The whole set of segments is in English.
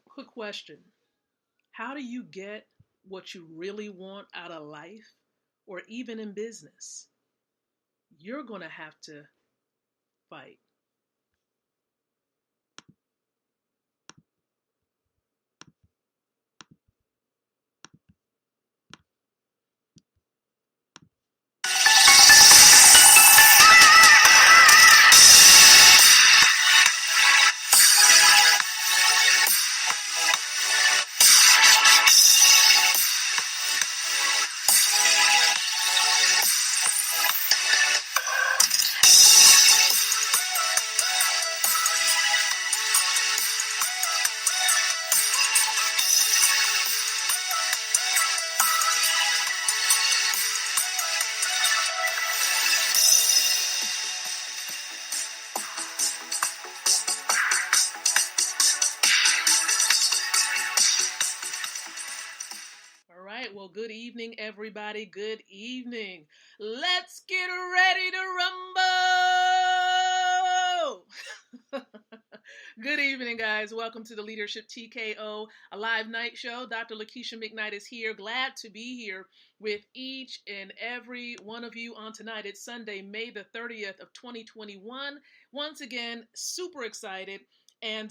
Quick question. How do you get what you really want out of life or even in business? You're going to have to fight. All right. Well, good evening, everybody. Good evening. Let's get ready to rumble. Good evening, guys. Welcome to the Leadership TKO, a live night show. Dr. Lakeisha McKnight is here. Glad to be here with each and every one of you on tonight. It's Sunday, May the 30th of 2021. Once again, super excited and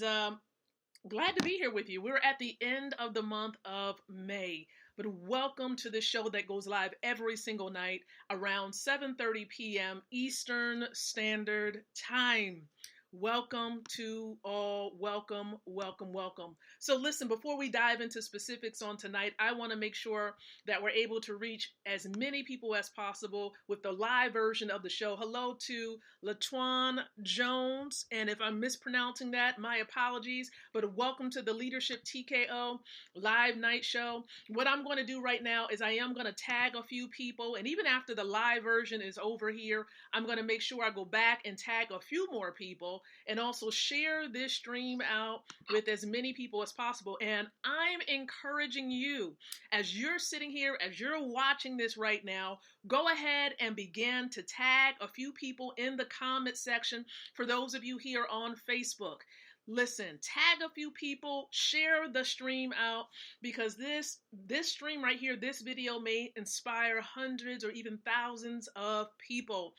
glad to be here with you. We're at the end of the month of May, but welcome to the show that goes live every single night around 7:30 p.m. Eastern Standard Time. Welcome to all. Welcome, welcome, welcome. So listen, before we dive into specifics on tonight, I want to make sure that we're able to reach as many people as possible with the live version of the show. Hello to Latwan Jones, and if I'm mispronouncing that, my apologies, but welcome to the Leadership TKO live night show. What I'm going to do right now is I am going to tag a few people, and even after the live version is over here, I'm going to make sure I go back and tag a few more people and also share this stream out with as many people as possible. And I'm encouraging you, as you're sitting here, as you're watching this right now, go ahead and begin to tag a few people in the comment section for those of you here on Facebook. Listen, tag a few people, share the stream out, because this stream right here, this video may inspire hundreds or even thousands of people.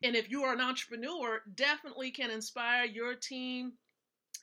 And if you are an entrepreneur, definitely can inspire your team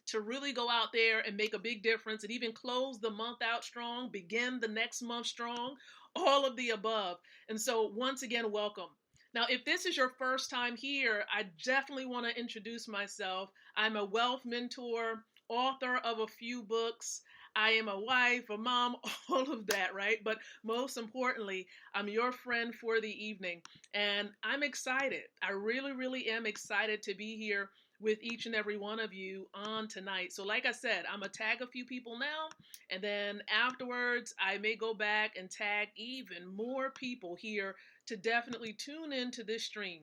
to really go out there and make a big difference and even close the month out strong, begin the next month strong, all of the above. And so once again, welcome. Now, if this is your first time here, I definitely want to introduce myself. I'm a wealth mentor, author of a few books. I am a wife, a mom, all of that, right? But most importantly, I'm your friend for the evening. And I'm excited. I really, really am excited to be here with each and every one of you on tonight. So like I said, I'm going to tag a few people now, and then afterwards, I may go back and tag even more people here to definitely tune into this stream,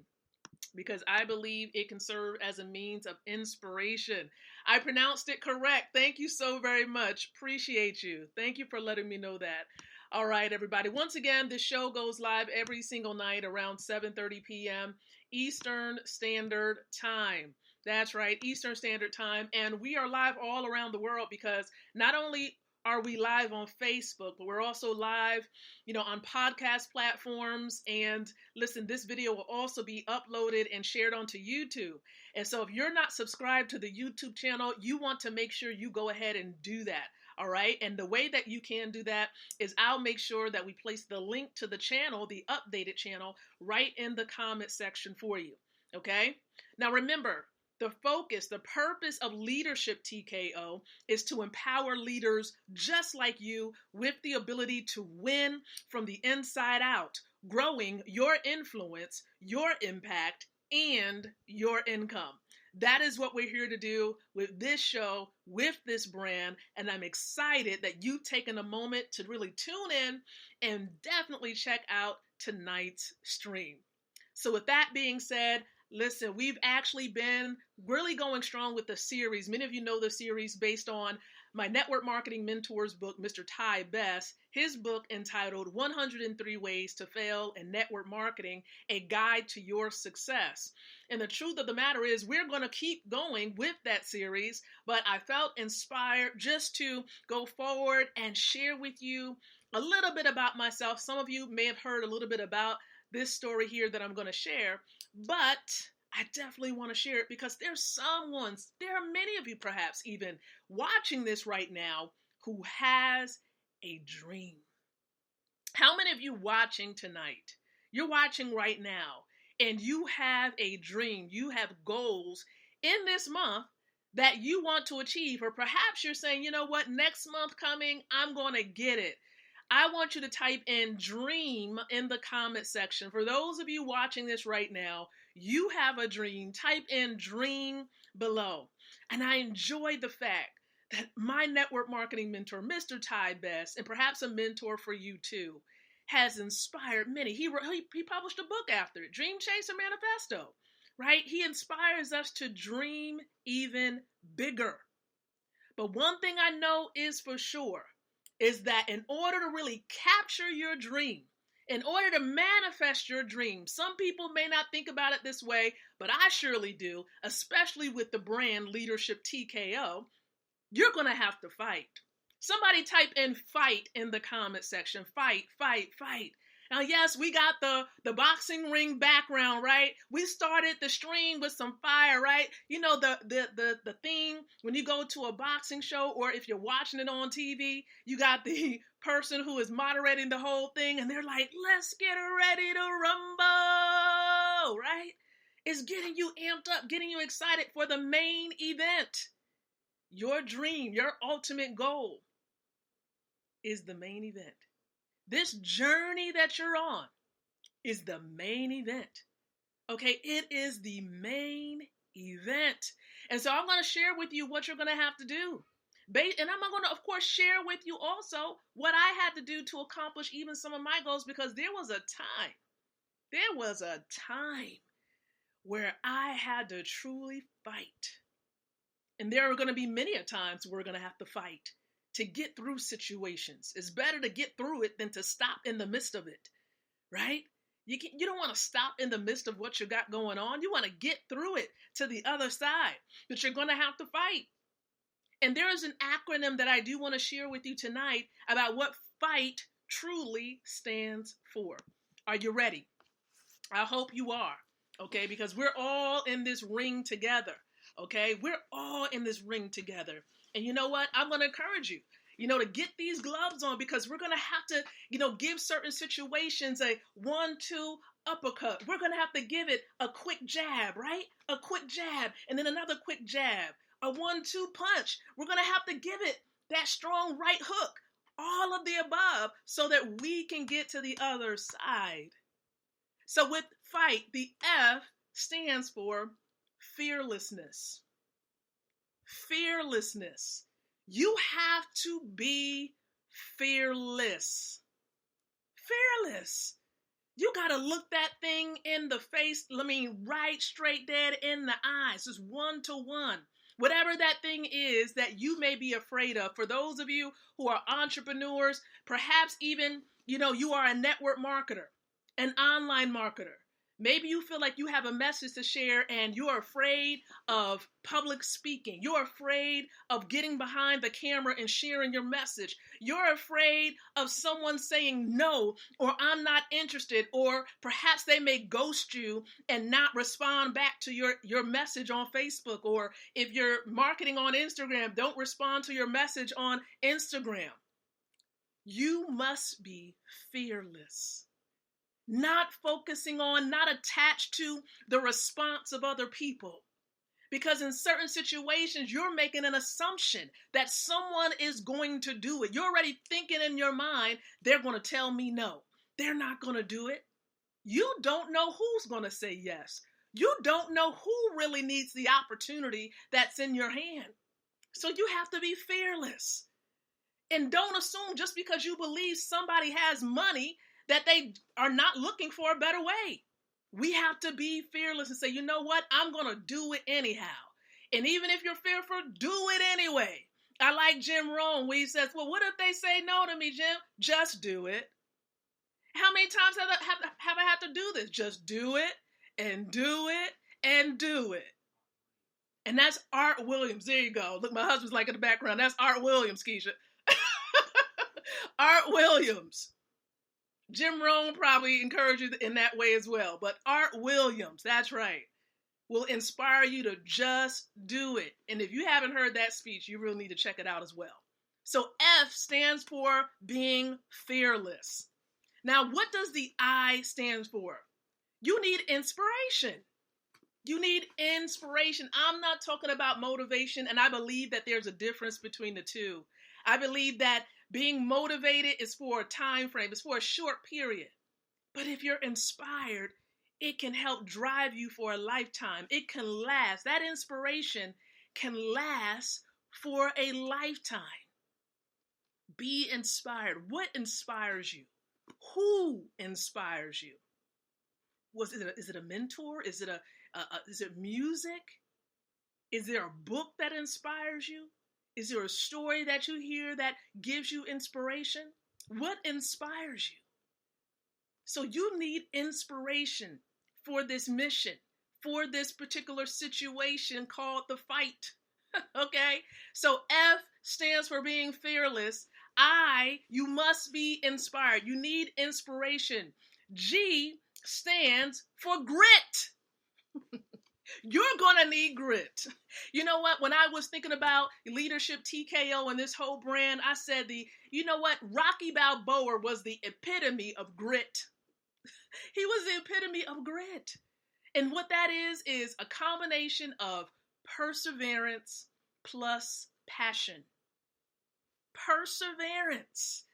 because I believe it can serve as a means of inspiration. I pronounced it correct. Thank you so very much. Appreciate you. Thank you for letting me know that. All right, everybody. Once again, this show goes live every single night around 7:30 p.m. Eastern Standard Time. That's right, Eastern Standard Time. And we are live all around the world, because not only are we live on Facebook, but we're also live, on podcast platforms. And listen, this video will also be uploaded and shared onto YouTube. And so if you're not subscribed to the YouTube channel, you want to make sure you go ahead and do that. All right. And the way that you can do that is I'll make sure that we place the link to the channel, the updated channel, right in the comment section for you. Okay. Now, remember, the focus, the purpose of Leadership TKO is to empower leaders just like you with the ability to win from the inside out, growing your influence, your impact, and your income. That is what we're here to do with this show, with this brand, and I'm excited that you've taken a moment to really tune in and definitely check out tonight's stream. So with that being said, listen, we've actually been really going strong with the series. Many of you know the series based on my network marketing mentor's book, Mr. Ty Best, his book entitled 103 Ways to Fail in Network Marketing, A Guide to Your Success. And the truth of the matter is we're going to keep going with that series, but I felt inspired just to go forward and share with you a little bit about myself. Some of you may have heard a little bit about this story here that I'm going to share, but I definitely want to share it because there are many of you perhaps even watching this right now who has a dream. How many of you watching tonight? You're watching right now and you have a dream. You have goals in this month that you want to achieve, or perhaps you're saying, you know what, next month coming, I'm going to get it. I want you to type in dream in the comment section. For those of you watching this right now, you have a dream. Type in dream below. And I enjoy the fact that my network marketing mentor, Mr. Ty Best, and perhaps a mentor for you too, has inspired many. He published a book after it, Dream Chaser Manifesto, right? He inspires us to dream even bigger. But one thing I know is for sure is that in order to really capture your dream, in order to manifest your dream, some people may not think about it this way, but I surely do, especially with the brand Leadership TKO, you're going to have to fight. Somebody type in fight in the comment section. Fight, fight, fight. Now, yes, we got the boxing ring background, right? We started the stream with some fire, right? You know, the theme when you go to a boxing show, or if you're watching it on TV, you got the person who is moderating the whole thing, and they're like, let's get ready to rumble, right? It's getting you amped up, getting you excited for the main event. Your dream, your ultimate goal is the main event. This journey that you're on is the main event. Okay, it is the main event. And so I'm going to share with you what you're going to have to do. And I'm going to, of course, share with you also what I had to do to accomplish even some of my goals, because there was a time where I had to truly fight. And there are going to be many a times we're going to have to fight to get through situations. It's better to get through it than to stop in the midst of it, right? You don't want to stop in the midst of what you got going on. You want to get through it to the other side, but you're going to have to fight. And there is an acronym that I do want to share with you tonight about what FIGHT truly stands for. Are you ready? I hope you are, okay? Because we're all in this ring together, okay? We're all in this ring together. And you know what? I'm going to encourage you, to get these gloves on, because we're going to have to, give certain situations a 1-2 uppercut. We're going to have to give it a quick jab, right? A quick jab, and then another quick jab, a 1-2 punch. We're going to have to give it that strong right hook, all of the above, so that we can get to the other side. So with FIGHT, the F stands for fearlessness. Fearlessness. You have to be fearless. Fearless. You got to look that thing in the face. Right straight dead in the eyes. Just 1-to-1. Whatever that thing is that you may be afraid of. For those of you who are entrepreneurs, perhaps even, you are a network marketer, an online marketer. Maybe you feel like you have a message to share and you're afraid of public speaking. You're afraid of getting behind the camera and sharing your message. You're afraid of someone saying no, or I'm not interested, or perhaps they may ghost you and not respond back to your message on Facebook. Or if you're marketing on Instagram, don't respond to your message on Instagram. You must be fearless. Not focusing on, not attached to the response of other people. Because in certain situations, you're making an assumption that someone is going to do it. You're already thinking in your mind, they're going to tell me no. They're not going to do it. You don't know who's going to say yes. You don't know who really needs the opportunity that's in your hand. So you have to be fearless. And don't assume just because you believe somebody has money that they are not looking for a better way. We have to be fearless and say, you know what? I'm going to do it anyhow. And even if you're fearful, do it anyway. I like Jim Rohn when he says, well, what if they say no to me, Jim? Just do it. How many times have I had to do this? Just do it and do it and do it. And that's Art Williams. There you go. Look, my husband's like in the background. That's Art Williams, Keisha. Art Williams. Jim Rohn probably encouraged you in that way as well. But Art Williams, that's right, will inspire you to just do it. And if you haven't heard that speech, you really need to check it out as well. So F stands for being fearless. Now, what does the I stand for? You need inspiration. You need inspiration. I'm not talking about motivation, and I believe that there's a difference between the two. I believe that being motivated is for a time frame. It's for a short period. But if you're inspired, it can help drive you for a lifetime. It can last. That inspiration can last for a lifetime. Be inspired. What inspires you? Who inspires you? Is it a mentor? Is it music? Is there a book that inspires you? Is there a story that you hear that gives you inspiration? What inspires you? So you need inspiration for this mission, for this particular situation called the fight. Okay? So F stands for being fearless. I, you must be inspired. You need inspiration. G stands for grit. You're going to need grit. You know what? When I was thinking about Leadership TKO and this whole brand, I said you know what? Rocky Balboa was the epitome of grit. He was the epitome of grit. And what that is a combination of perseverance plus passion. Perseverance.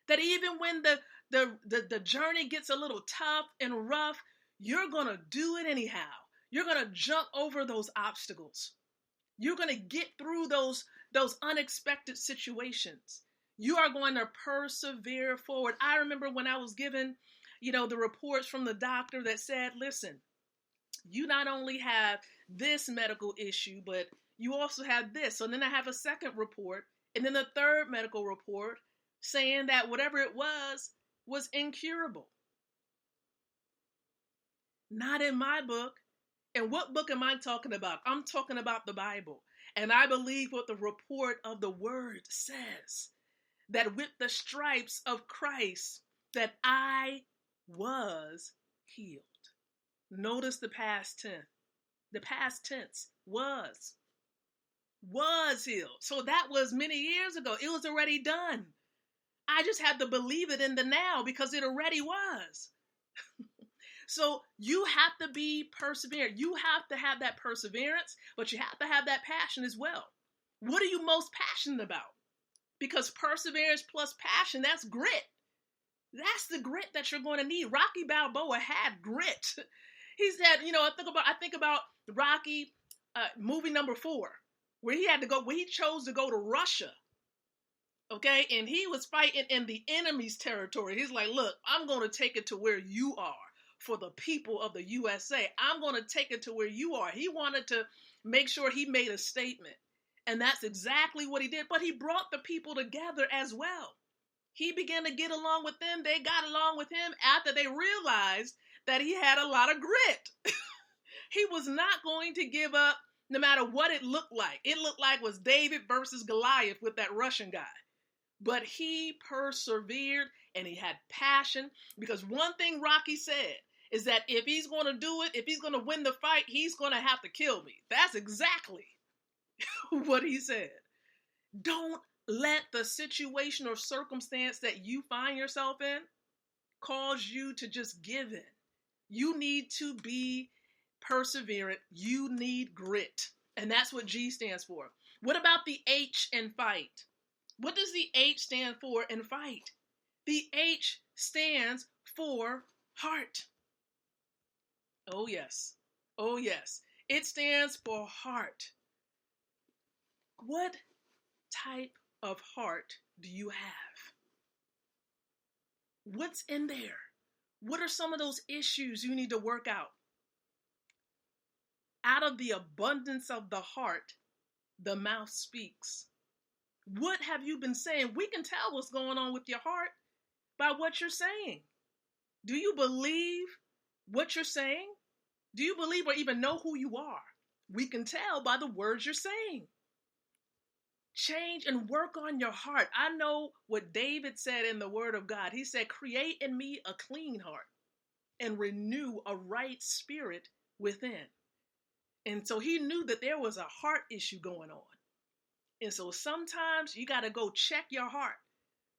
That even when the journey gets a little tough and rough, you're going to do it anyhow. You're going to jump over those obstacles. You're going to get through those unexpected situations. You are going to persevere forward. I remember when I was given, the reports from the doctor that said, listen, you not only have this medical issue, but you also have this. So then I have a second report, and then a third medical report saying that whatever it was incurable. Not in my book. And what book am I talking about? I'm talking about the Bible. And I believe what the report of the word says, that with the stripes of Christ, that I was healed. Notice the past tense. The past tense was healed. So that was many years ago. It was already done. I just had to believe it in the now because it already was. So you have to be perseverant. You have to have that perseverance, but you have to have that passion as well. What are you most passionate about? Because perseverance plus passion, that's grit. That's the grit that you're going to need. Rocky Balboa had grit. He said, I think about Rocky movie number 4, where he chose to go to Russia. Okay, and he was fighting in the enemy's territory. He's like, look, I'm going to take it to where you are. For the people of the USA, I'm going to take it to where you are. He wanted to make sure he made a statement. And that's exactly what he did. But he brought the people together as well. He began to get along with them. They got along with him after they realized that he had a lot of grit. He was not going to give up no matter what it looked like. It looked like it was David versus Goliath with that Russian guy. But he persevered and he had passion, because one thing Rocky said is that if he's going to do it, if he's going to win the fight, he's going to have to kill me. That's exactly what he said. Don't let the situation or circumstance that you find yourself in cause you to just give in. You need to be perseverant. You need grit. And that's what G stands for. What about the H in fight? What does the H stand for in fight? The H stands for heart. Oh, yes. Oh, yes. It stands for heart. What type of heart do you have? What's in there? What are some of those issues you need to work out? Out of the abundance of the heart, the mouth speaks. What have you been saying? We can tell what's going on with your heart by what you're saying. Do you believe what you're saying? Do you believe or even know who you are? We can tell by the words you're saying. Change and work on your heart. I know what David said in the Word of God. He said, create in me a clean heart and renew a right spirit within. And so he knew that there was a heart issue going on. And so sometimes you got to go check your heart,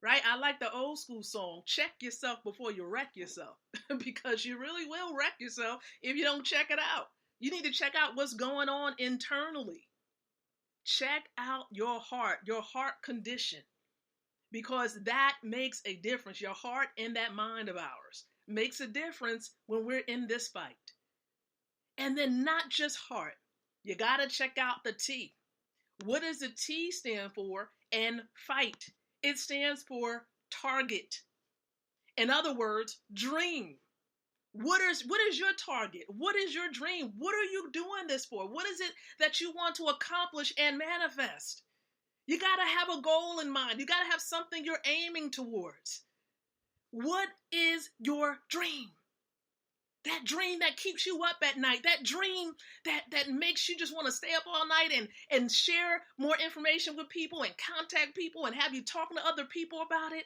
right? I like the old school song, check yourself before you wreck yourself, because you really will wreck yourself if you don't check it out. You need to check out what's going on internally. Check out your heart condition, because that makes a difference. Your heart and that mind of ours makes a difference when we're in this fight. And then not just heart. You got to check out the T. What does the T stand for? And fight. It stands for target. In other words, dream. What is your target? What is your dream? What are you doing this for? What is it that you want to accomplish and manifest? You got to have a goal in mind. You got to have something you're aiming towards. What is your dream? That dream that keeps you up at night, that dream that makes you just want to stay up all night and share more information with people and contact people and have you talking to other people about it.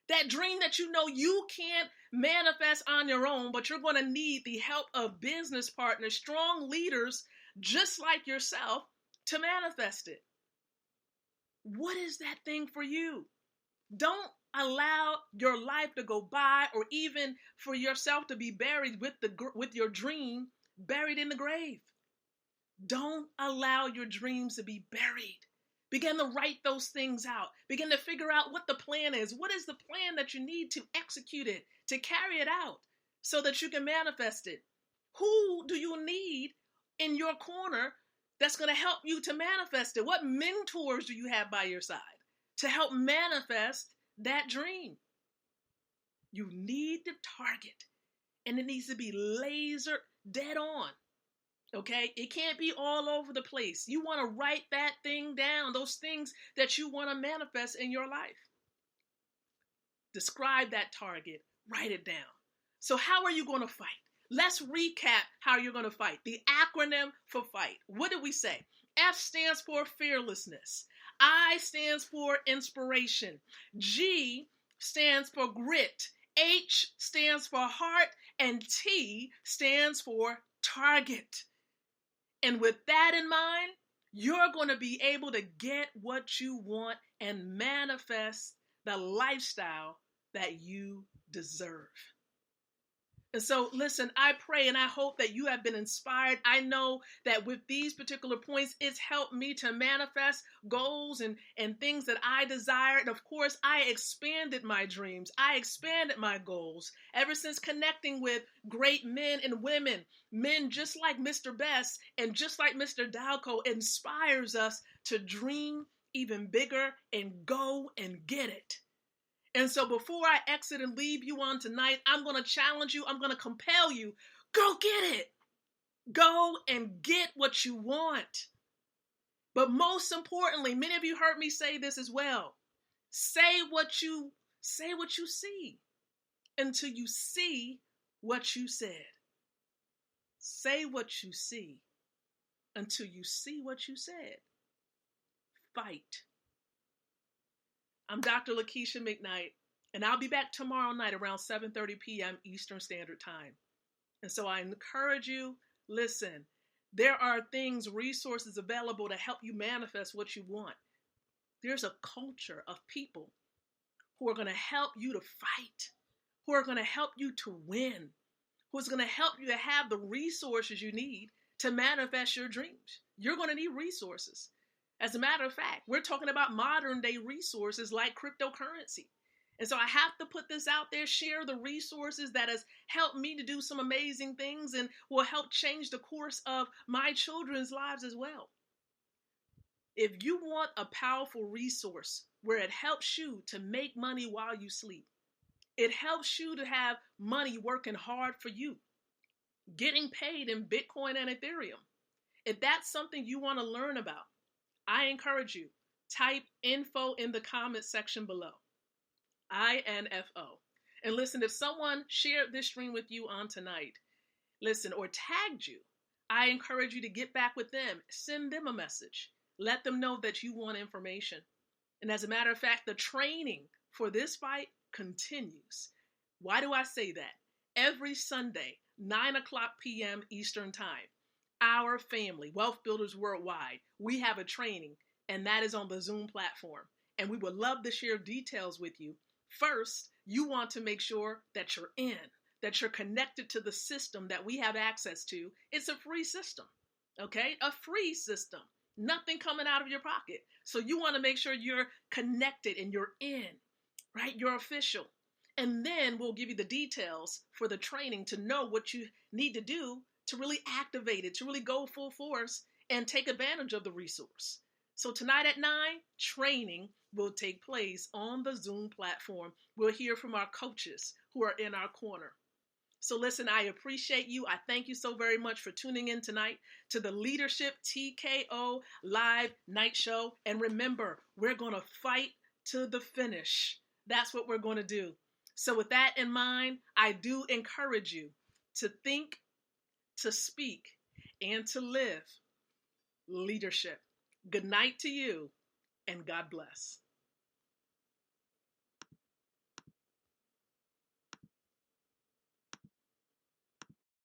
That dream that you know you can't manifest on your own, but you're going to need the help of business partners, strong leaders just like yourself to manifest it. What is that thing for you? Don't allow your life to go by, or even for yourself to be buried with your dream buried in the grave. Don't allow your dreams to be buried. Begin to write those things out. Begin to figure out what the plan is. What is the plan that you need to execute it, to carry it out so that you can manifest it? Who do you need in your corner that's going to help you to manifest it? What mentors do you have by your side to help manifest that dream? You need to target, and it needs to be laser dead on. Okay, it can't be all over the place. You want to write that thing down, those things that you want to manifest in your life. Describe that target, write it down. So how are you going to fight? Let's recap how you're going to fight. The acronym for fight. What did we say? F stands for fearlessness. I stands for inspiration. G stands for grit. H stands for heart. And T stands for target. And with that in mind, you're going to be able to get what you want and manifest the lifestyle that you deserve. And so, listen, I pray and I hope that you have been inspired. I know that with these particular points, it's helped me to manifest goals and things that I desire. And of course, I expanded my dreams. I expanded my goals ever since connecting with great men and women. Men just like Mr. Best and just like Mr. Dalco inspires us to dream even bigger and go and get it. And so before I exit and leave you on tonight, I'm going to challenge you. I'm going to compel you. Go get it. Go and get what you want. But most importantly, many of you heard me say this as well. Say what you see until you see what you said. Say what you see until you see what you said. Fight. I'm Dr. Lakeisha McKnight, and I'll be back tomorrow night around 7:30 p.m. Eastern Standard Time. And so I encourage you, listen, there are things, resources available to help you manifest what you want. There's a culture of people who are going to help you to fight, who are going to help you to win, who's going to help you to have the resources you need to manifest your dreams. You're going to need resources. As a matter of fact, we're talking about modern day resources like cryptocurrency. And so I have to put this out there, share the resources that has helped me to do some amazing things and will help change the course of my children's lives as well. If you want a powerful resource where it helps you to make money while you sleep, it helps you to have money working hard for you, getting paid in Bitcoin and Ethereum. If that's something you want to learn about, I encourage you, Type info in the comment section below. INFO. And listen, if someone shared this stream with you on tonight, listen, or tagged you, I encourage you to get back with them. Send them a message. Let them know that you want information. And as a matter of fact, the training for this fight continues. Why do I say that? Every Sunday, 9 o'clock p.m. Eastern Time, our family, Wealth Builders Worldwide, we have a training, and that is on the Zoom platform. And we would love to share details with you. First, you want to make sure that you're in, that you're connected to the system that we have access to. It's a free system, okay? A free system. Nothing coming out of your pocket. So you want to make sure you're connected and you're in, right? You're official. And then we'll give you the details for the training to know what you need to do to really activate it, to really go full force and take advantage of the resource. So tonight at 9, training will take place on the Zoom platform. We'll hear from our coaches who are in our corner. So listen, I appreciate you. I thank you so very much for tuning in tonight to the Leadership TKO live night show. And remember, we're going to fight to the finish. That's what we're going to do. So with that in mind, I do encourage you to think, to speak, and to live leadership. Good night to you, and God bless.